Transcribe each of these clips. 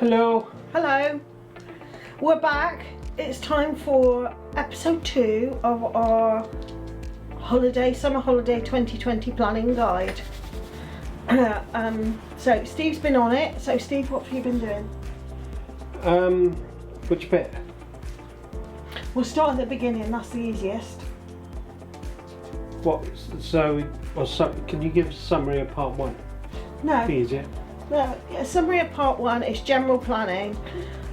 Hello. Hello. We're back. It's time for episode 2 of our summer holiday 2020 planning guide. So Steve's been on it. So Steve, what have you been doing? Which bit? We'll start at the beginning. That's the easiest. What? Can you give us a summary of part 1? No. Be easier. A summary of part 1 is general planning,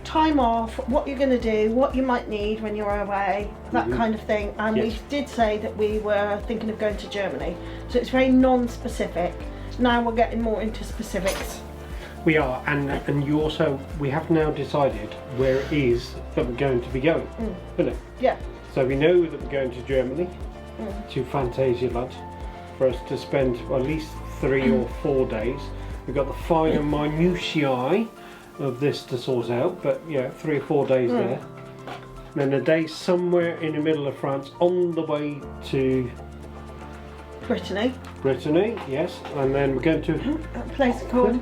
time off, what you're going to do, what you might need when you're away, that kind of thing. And yes. We did say that we were thinking of going to Germany, so it's very non-specific. Now we're getting more into specifics. We are, and you also, we have now decided where it is that we're going to be going, isn't it? Yeah. So we know that we're going to Germany, to Phantasialand, for us to spend at least 3 or 4 days. We've got the finer minutiae of this to sort out, but yeah, 3 or 4 days there. And then a day somewhere in the middle of France on the way to Brittany, yes, and then we're going to a place called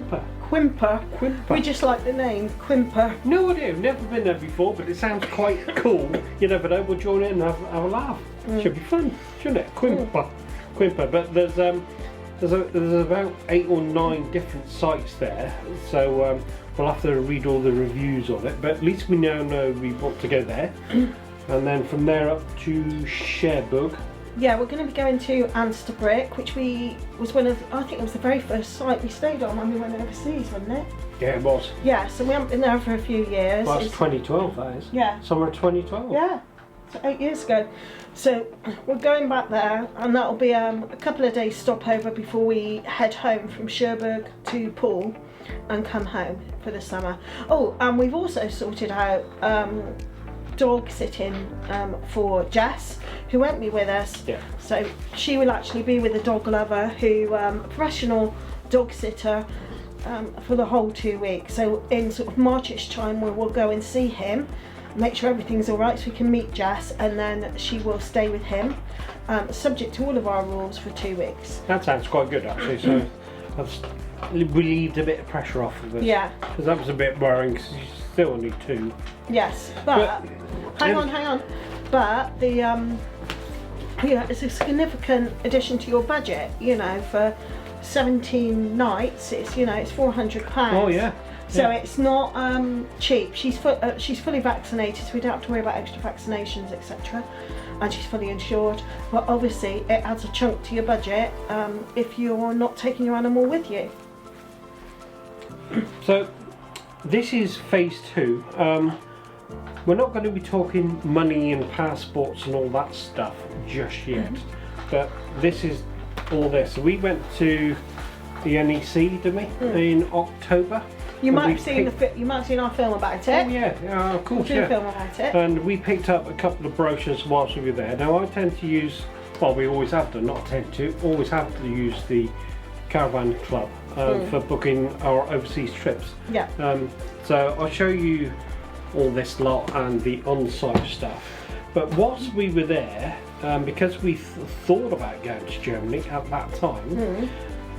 Quimper. We just like the name, Quimper. No idea, never been there before, but it sounds quite cool. You never know, we'll join in and have a laugh. Should be fun, shouldn't it? Quimper. But there's about 8 or 9 different sites there, so we'll have to read all the reviews of it, but at least we now know we want to go there. And then from there up to Cherbourg. Yeah, we're going to be going to Ansterbroek, which was I think it was the very first site we stayed on when we went overseas, wasn't it? Yeah, it was. Yeah, so we haven't been there for a few years. Well, that's 2012, that is. Yeah. Summer 2012. Yeah, so 8 years ago. So we're going back there, and that'll be a couple of days stopover before we head home from Cherbourg to Poole and come home for the summer. Oh, and we've also sorted out dog sitting for Jess, who won't be with us. Yeah. So she will actually be with a dog lover who a professional dog sitter for the whole 2 weeks. So in sort of Marchish time we'll go and see him, make sure everything's all right so we can meet Jess, and then she will stay with him, subject to all of our rules for 2 weeks. That sounds quite good actually, so that's relieved a bit of pressure off of us. Yeah. Because that was a bit worrying because you still only 2. Yes, but hang on. But it's a significant addition to your budget, for 17 nights, it's £400. Oh yeah. So it's not cheap. She's fully vaccinated, so we don't have to worry about extra vaccinations, etc. And she's fully insured. But obviously, it adds a chunk to your budget if you're not taking your animal with you. So this is phase 2. We're not going to be talking money and passports and all that stuff just yet. But this is all this. We went to the NEC, didn't we, in October. You might have seen our film about it. Oh yeah, of course, yeah. Film about it. And we picked up a couple of brochures whilst we were there. Now I tend to use, well, we always have to, not tend to, always have to use the Caravan Club for booking our overseas trips. Yeah. So I'll show you all this lot and the on-site stuff. But whilst we were there, because we thought about going to Germany at that time,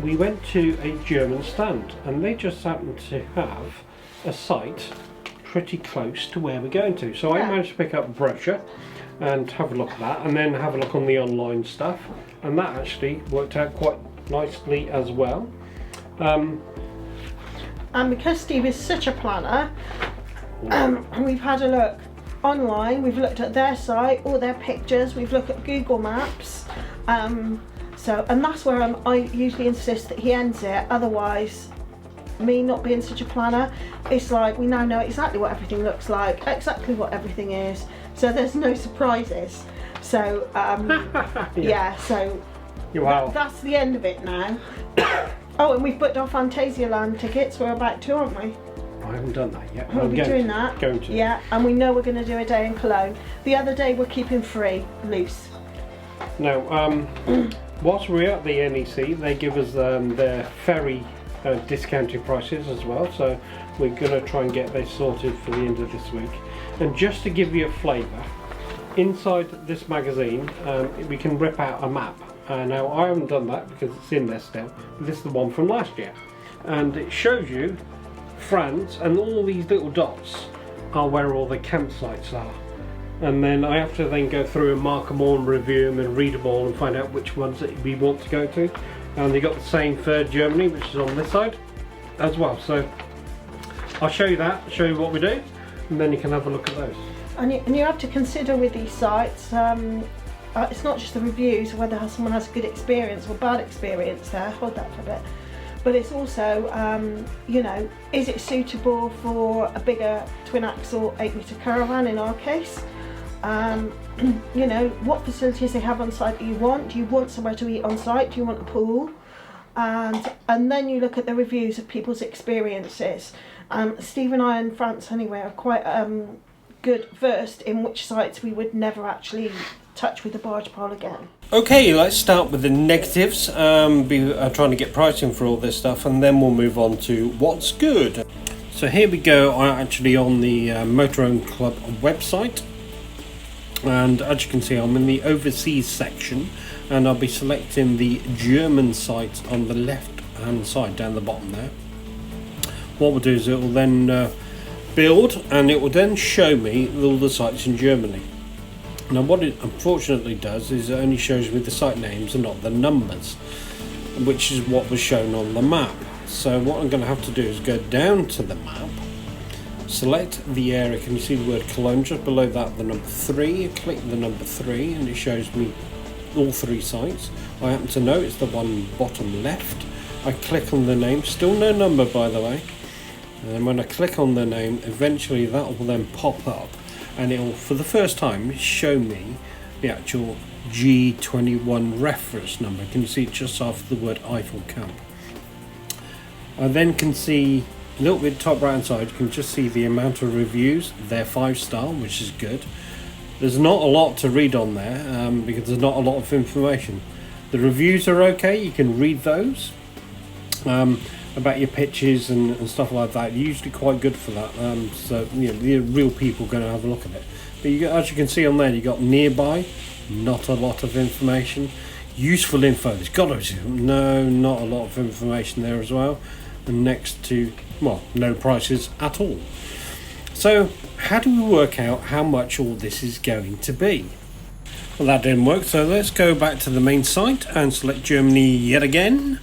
we went to a German stand, and they just happened to have a site pretty close to where we're going to. So I managed to pick up a brochure and have a look at that, and then have a look on the online stuff, and that actually worked out quite nicely as well. And because Steve is such a planner, we've had a look online, we've looked at their site, all their pictures, we've looked at Google Maps, and that's where I usually insist that he ends it. Otherwise, me not being such a planner, it's like we now know exactly what everything looks like, exactly what everything is, so there's no surprises. So so that's the end of it now. Oh, and we've booked our Phantasialand tickets. We're about to, aren't we? I haven't done that yet. We'll be doing that. Going to. Yeah, and we know we're going to do a day in Cologne. The other day we're keeping free, loose. Now, whilst we're at the NEC, they give us their ferry discounted prices as well. So we're going to try and get this sorted for the end of this week. And just to give you a flavour, inside this magazine, we can rip out a map. Now I haven't done that because it's in there still, but this is the one from last year, and it shows you France, and all these little dots are where all the campsites are. And then I have to then go through and mark them all and review them and read them all and find out which ones that we want to go to. And they got the same for Germany, which is on this side as well. So I'll show you that, show you what we do, and then you can have a look at those. And you have to consider with these sites, it's not just the reviews, whether someone has a good experience or bad experience there, hold that for a bit, but it's also, you know, is it suitable for a bigger twin axle 8-metre caravan in our case? You know, what facilities they have on site that you want. Do you want somewhere to eat on site? Do you want a pool? And then you look at the reviews of people's experiences. Steve and I in France anyway are quite good versed in which sites we would never actually touch with a barge pole again. Okay, let's start with the negatives. Trying to get pricing for all this stuff, and then we'll move on to what's good. So here we go. I'm actually on the Motorhome Club website, and as you can see, I'm in the overseas section, and I'll be selecting the German sites on the left hand side down the bottom there. What we'll do is it will then build, and it will then show me all the sites in Germany. Now what it unfortunately does is it only shows me the site names and not the numbers, which is what was shown on the map. So what I'm going to have to do is go down to the map, select the area. Can you see the word Cologne just below that, the number 3? Click the number 3 and it shows me all 3 sites. I happen to know it's the one bottom left. I click on the name, still no number by the way, and when I click on the name, eventually that will then pop up, and it will, for the first time, show me the actual G21 reference number. Can you see it just after the word Eiffel Camp? I then can see a little bit top right hand side, you can just see the amount of reviews. They're 5-star, which is good. There's not a lot to read on there because there's not a lot of information. The reviews are okay, you can read those about your pitches and stuff like that. Usually quite good for that, so you know, the real people are going to have a look at it. But as you can see on there, you got nearby, not a lot of information. Useful info, there's got to be, no, not a lot of information there as well. And next to, well, no prices at all. So how do we work out how much all this is going to be? Well, that didn't work, so let's go back to the main site and select Germany yet again.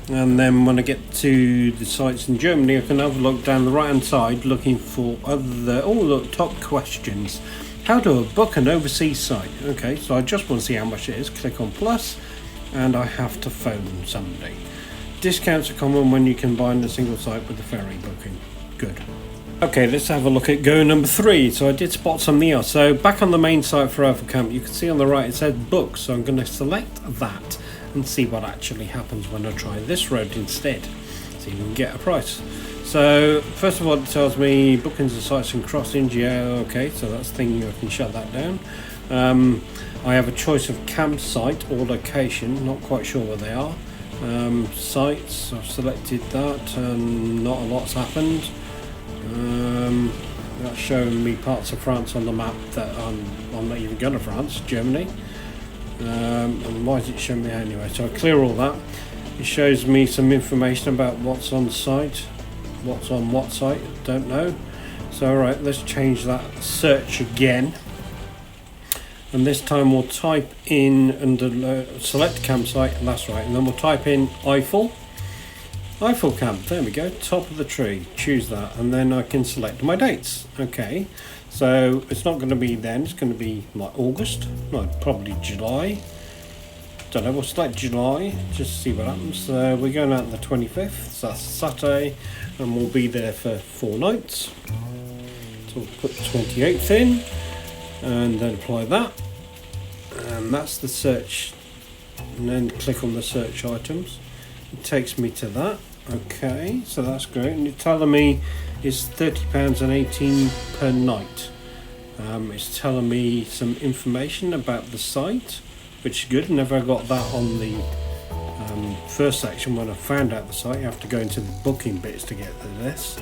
And then when I get to the sites in Germany, I can have a look down the right hand side looking for all the top questions. How do I book an overseas site? Okay, so I just want to see how much it is. Click on plus, and I have to phone somebody. Discounts are common when you combine a single site with the ferry booking. Good. Okay, let's have a look at go number 3. So I did spot something else. So back on the main site for Eiffel Camp, you can see on the right it says book. So I'm going to select that and see what actually happens when I try this road instead. See if we can get a price. So first of all, it tells me bookings of sites and crossings. Yeah, okay, so that's thinking I can shut that down. I have a choice of campsite or location, not quite sure where they are. Sites, I've selected that and not a lot's happened. That's showing me parts of France on the map that I'm not even going to France, Germany. And why is it showing me anyway? So I clear all that. It shows me some information about what's on site, what's on what site, don't know. So alright, let's change that search again. And this time we'll type in under select campsite, and that's right, and then we'll type in Eiffel Camp, there we go, top of the tree, choose that, and then I can select my dates. Okay, so it's not going to be then, it's going to be like August, no, probably July, don't know, we'll select July, just to see what happens. So we're going out the 25th, so that's Saturday, and we'll be there for 4 nights. So we'll put the 28th in, and then apply that, and that's the search, and then click on the search items. It takes me to that. Okay, so that's great, and it's telling me it's £30.18 per night. It's telling me some information about the site, which is good. Never got that on the first section when I found out the site. You have to go into the booking bits to get to this.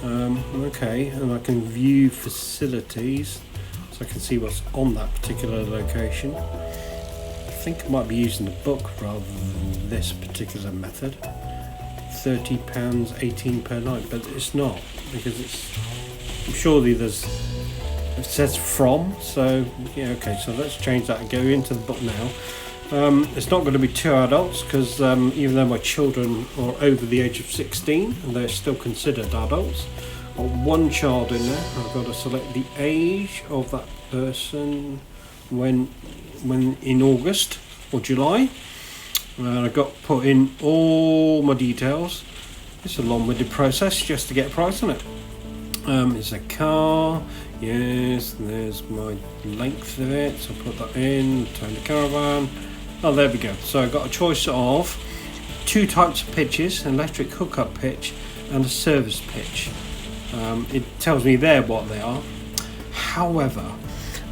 Okay, and I can view facilities, so I can see what's on that particular location. I think I might be using the book rather than this particular method. £30, £18 per night, but it's not, because surely it says from, so yeah, okay, so let's change that and go into the book now. It's not going to be 2 adults, because even though my children are over the age of 16 and they're still considered adults, I've got 1 child in there. I've got to select the age of that person when in August or July, and I've got to put in all my details. It's a long-winded process just to get a price on it. It's a car, yes, there's my length of it, so I'll put that in, turn the caravan. Oh, there we go. So I've got a choice of 2 types of pitches, an electric hookup pitch and a service pitch. It tells me there what they are. However,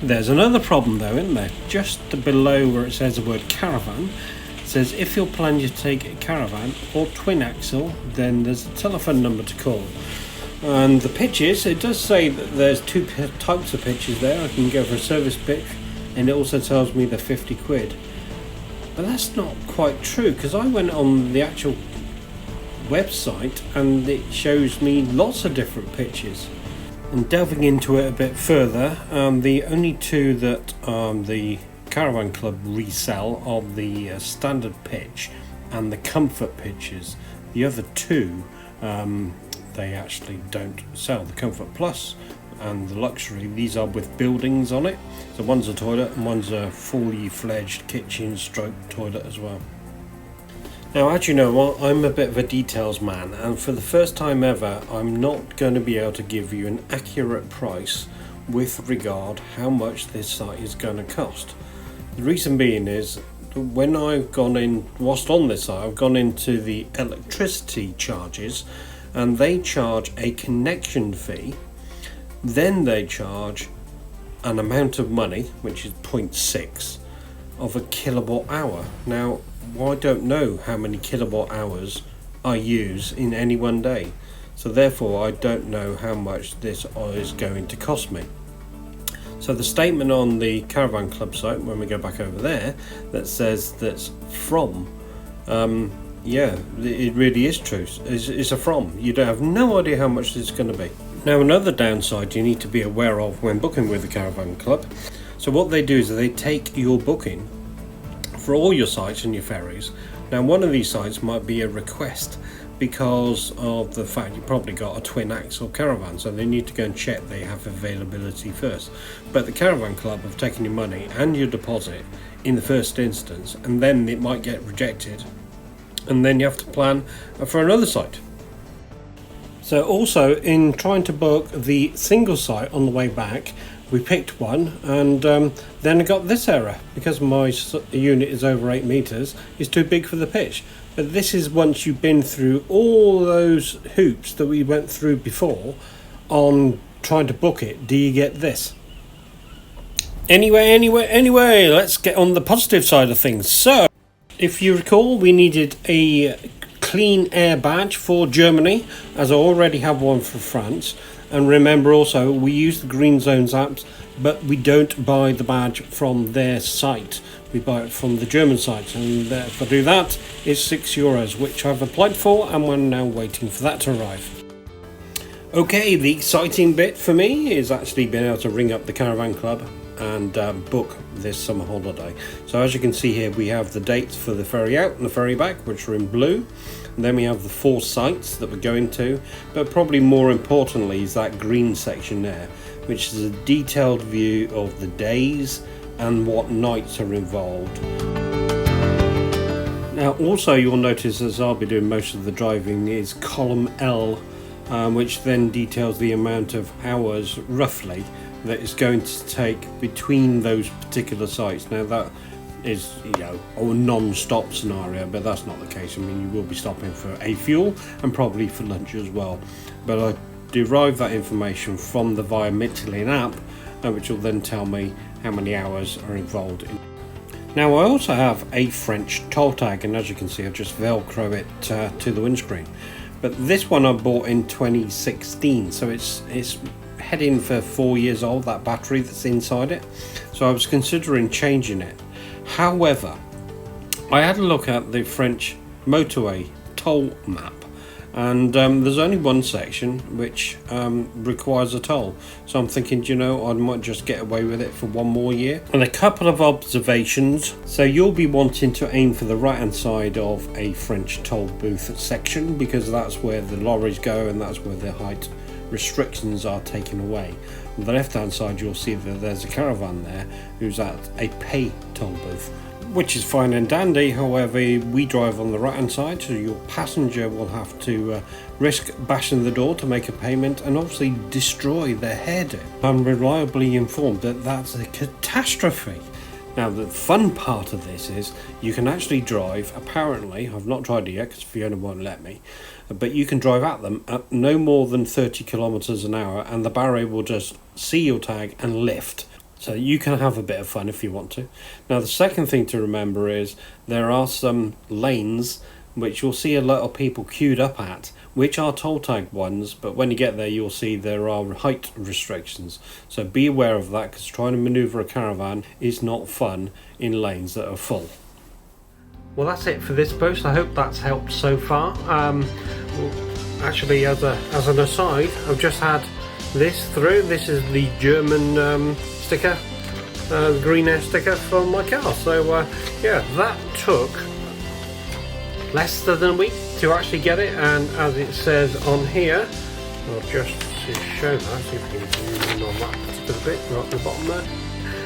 there's another problem though, isn't there? Just below where it says the word caravan, it says if you're planning to take a caravan or twin axle, then there's a telephone number to call. And the pitches, it does say that there's 2 types of pitches there. I can go for a service pitch, and it also tells me they're 50 quid. But that's not quite true, because I went on the actual website and it shows me lots of different pitches. And delving into it a bit further, the only 2 that the Caravan Club resell are the standard pitch and the comfort pitches. The other 2 they actually don't sell. The Comfort Plus and the Luxury, these are with buildings on it. So one's a toilet and one's a fully fledged kitchen stroke toilet as well. Now, as you know, I'm a bit of a details man, and for the first time ever, I'm not going to be able to give you an accurate price with regard how much this site is going to cost. The reason being is, when I've gone in, whilst on this site, I've gone into the electricity charges, and they charge a connection fee, then they charge an amount of money, which is 0.6 of a kilowatt hour. Now, I don't know how many kilowatt hours I use in any one day, so therefore I don't know how much this is going to cost me. So the statement on the Caravan Club site, when we go back over there, that says that's from, yeah, it really is true. It's a from. You don't have no idea how much this is going to be. Now, another downside you need to be aware of when booking with the Caravan Club. So what they do is they take your booking for all your sites and your ferries. Now, one of these sites might be a request because of the fact you probably got a twin axle caravan, so they need to go and check they have availability first. But the Caravan Club have taken your money and your deposit in the first instance, and then it might get rejected, and then you have to plan for another site. So also, in trying to book the single site on the way back, we picked one, and then I got this error because my unit is over 8 meters. It's too big for the pitch. But this is once you've been through all those hoops that we went through before on trying to book it. Do you get this? Anyway, let's get on the positive side of things. So, if you recall, we needed a clean air badge for Germany, as I already have one for France. And remember also, we use the Green Zones apps, but we don't buy the badge from their site. We buy it from the German site, and if I do that, it's €6, which I've applied for, and we're now waiting for that to arrive. Okay, the exciting bit for me is actually being able to ring up the Caravan Club and book this summer holiday. So as you can see here, we have the dates for the ferry out and the ferry back, which are in blue. And then we have the 4 sites that we're going to, but probably more importantly is that green section there, which is a detailed view of the days and what nights are involved. Now also you'll notice, as I'll be doing most of the driving, is column L, which then details the amount of hours roughly that it's going to take between those particular sites. Now that is, a non-stop scenario, but that's not the case. I mean, you will be stopping for a fuel and probably for lunch as well. But I derive that information from the Via Michelin app, which will then tell me how many hours are involved in. Now I also have a French toll tag, and as you can see, I just velcro it to the windscreen. But this one I bought in 2016, so it's heading for 4 years old, that battery that's inside it. So I was considering changing it. However, I had a look at the French motorway toll map, and there's only one section which requires a toll, so I'm thinking, you know, I might just get away with it for one more year. And a couple of observations. So you'll be wanting to aim for the right hand side of a French toll booth section, because that's where the lorries go and that's where the height restrictions are taken away. On the left hand side you'll see that there's a caravan there who's at a pay toll booth, which is fine and dandy. However, we drive on the right hand side, so your passenger will have to risk bashing the door to make a payment and obviously destroy their head. I'm reliably informed that that's a catastrophe. Now the fun part of this is you can actually drive, apparently, I've not tried it yet because Fiona won't let me, but you can drive at them at no more than 30 kilometers an hour and the barrier will just see your tag and lift. So you can have a bit of fun if you want to. Now the second thing to remember is there are some lanes which you'll see a lot of people queued up at, which are toll tag ones, but when you get there you'll see there are height restrictions. So be aware of that, because trying to manoeuvre a caravan is not fun in lanes that are full. Well, that's it for this post. I hope that's helped so far. Actually, as an aside, I've just had this through. This is the German sticker, the green air sticker for my car. So yeah, that took less than a week to actually get it, and as it says on here, I'll just show that, see if we can zoom in on that particular bit right at the bottom there.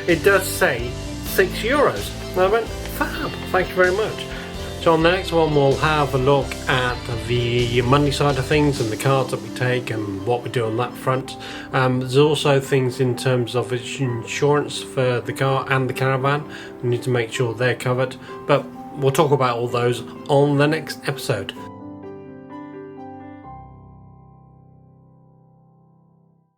It does say €6. And I went, fab, thank you very much. So on the next one we'll have a look at the money side of things and the cars that we take and what we do on that front. There's also things in terms of insurance for the car and the caravan. We need to make sure they're covered, but we'll talk about all those on the next episode.